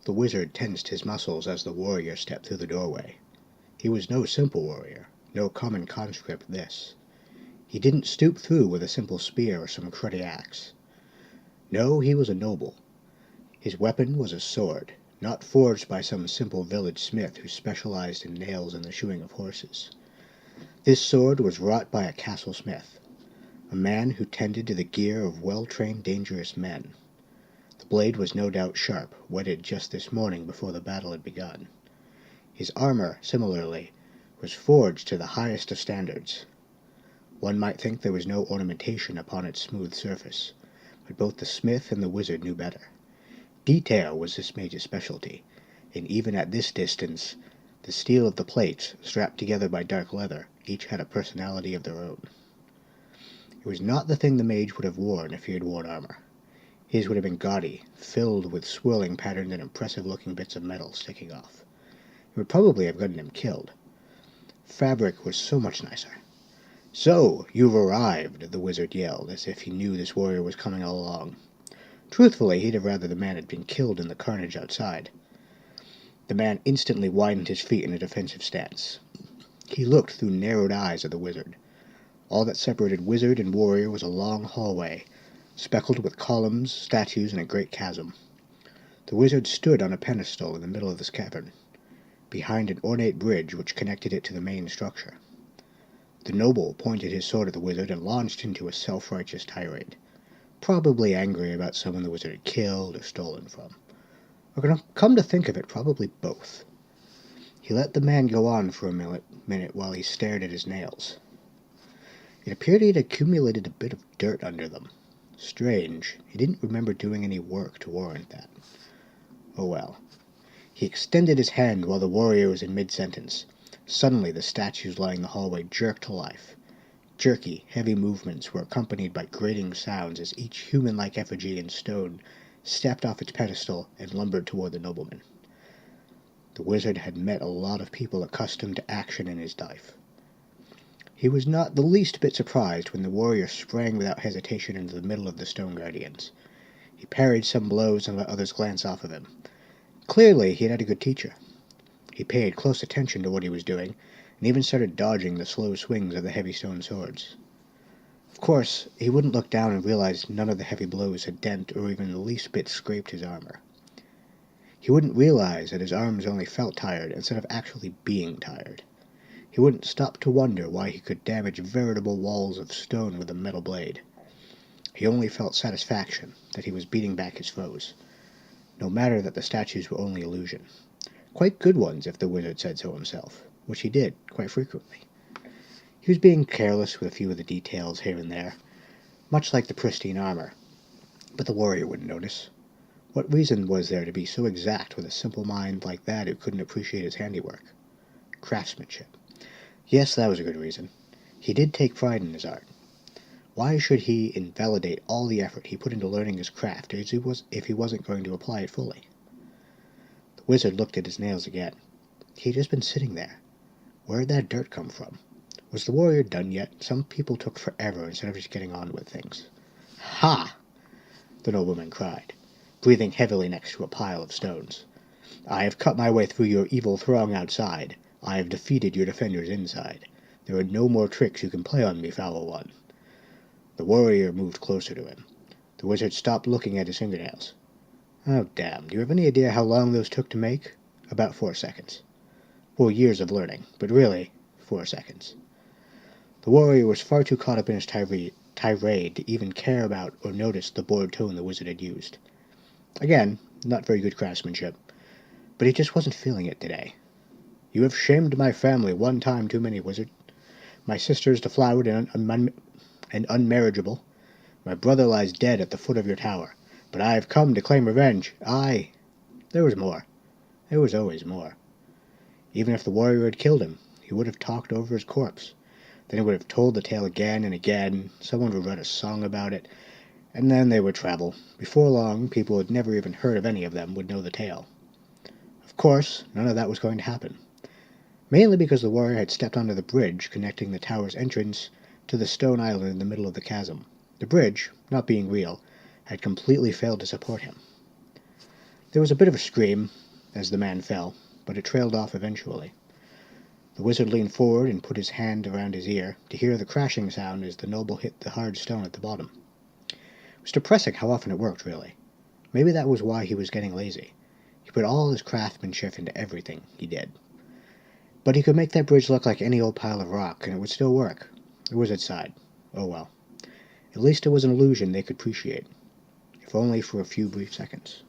The wizard tensed his muscles as the warrior stepped through the doorway. He was no simple warrior, no common conscript this. He didn't stoop through with a simple spear or some cruddy axe. No, he was a noble. His weapon was a sword, not forged by some simple village smith who specialized in nails and the shoeing of horses. This sword was wrought by a castle smith, a man who tended to the gear of well-trained, dangerous men. The blade was no doubt sharp, whetted just this morning before the battle had begun. His armor, similarly, was forged to the highest of standards. One might think there was no ornamentation upon its smooth surface, but both the smith and the wizard knew better. Detail was this mage's specialty, and even at this distance, the steel of the plates, strapped together by dark leather, each had a personality of their own. It was not the thing the mage would have worn if he had worn armor. His would have been gaudy, filled with swirling patterns and impressive-looking bits of metal sticking off. It would probably have gotten him killed. Fabric was so much nicer. "So, you've arrived," the wizard yelled, as if he knew this warrior was coming all along. Truthfully, he'd have rather the man had been killed in the carnage outside. The man instantly widened his feet in a defensive stance. He looked through narrowed eyes at the wizard. All that separated wizard and warrior was a long hallway, speckled with columns, statues, and a great chasm. The wizard stood on a pedestal in the middle of this cavern, behind an ornate bridge which connected it to the main structure. The noble pointed his sword at the wizard and launched into a self-righteous tirade, probably angry about someone the wizard had killed or stolen from. Or, come to think of it, probably both. He let the man go on for a minute while he stared at his nails. It appeared he had accumulated a bit of dirt under them. Strange, he didn't remember doing any work to warrant that. Oh well. He extended his hand while the warrior was in mid-sentence. Suddenly the statues lining the hallway jerked to life. Jerky, heavy movements were accompanied by grating sounds as each human-like effigy in stone stepped off its pedestal and lumbered toward the nobleman. The wizard had met a lot of people accustomed to action in his life. He was not the least bit surprised when the warrior sprang without hesitation into the middle of the stone guardians. He parried some blows and let others glance off of him. Clearly, he had had a good teacher. He paid close attention to what he was doing, and even started dodging the slow swings of the heavy stone swords. Of course, he wouldn't look down and realize none of the heavy blows had dent or even the least bit scraped his armor. He wouldn't realize that his arms only felt tired instead of actually being tired. He wouldn't stop to wonder why he could damage veritable walls of stone with a metal blade. He only felt satisfaction that he was beating back his foes, no matter that the statues were only illusion. Quite good ones, if the wizard said so himself, which he did quite frequently. He was being careless with a few of the details here and there, much like the pristine armor, but the warrior wouldn't notice. What reason was there to be so exact with a simple mind like that who couldn't appreciate his handiwork? Craftsmanship. Yes, that was a good reason. He did take pride in his art. Why should he invalidate all the effort he put into learning his craft if he wasn't going to apply it fully? The wizard looked at his nails again. He had just been sitting there. Where had that dirt come from? Was the warrior done yet? Some people took forever instead of just getting on with things. "Ha!" the nobleman cried, breathing heavily next to a pile of stones. "I have cut my way through your evil throng outside. I have defeated your defenders inside. There are no more tricks you can play on me, foul one." The warrior moved closer to him. The wizard stopped looking at his fingernails. "Oh, damn. Do you have any idea how long those took to make?" "About 4 seconds. 4 years of learning, but really, 4 seconds." The warrior was far too caught up in his tirade to even care about or notice the bored tone the wizard had used. Again, not very good craftsmanship, but he just wasn't feeling it today. "You have shamed my family one time too many, wizard. My sister is deflowered and unmarriageable. My brother lies dead at the foot of your tower, but I have come to claim revenge. There was more. There was always more. Even if the warrior had killed him, he would have talked over his corpse. Then he would have told the tale again and again. Someone would write a song about it, and then they would travel. Before long, people who had never even heard of any of them would know the tale. Of course, none of that was going to happen. Mainly because the warrior had stepped onto the bridge connecting the tower's entrance to the stone island in the middle of the chasm. The bridge, not being real, had completely failed to support him. There was a bit of a scream as the man fell, but it trailed off eventually. The wizard leaned forward and put his hand around his ear to hear the crashing sound as the noble hit the hard stone at the bottom. It was depressing how often it worked, really. Maybe that was why he was getting lazy. He put all his craftsmanship into everything he did. But he could make that bridge look like any old pile of rock, and it would still work. The wizard sighed. Oh well. At least it was an illusion they could appreciate, if only for a few brief seconds.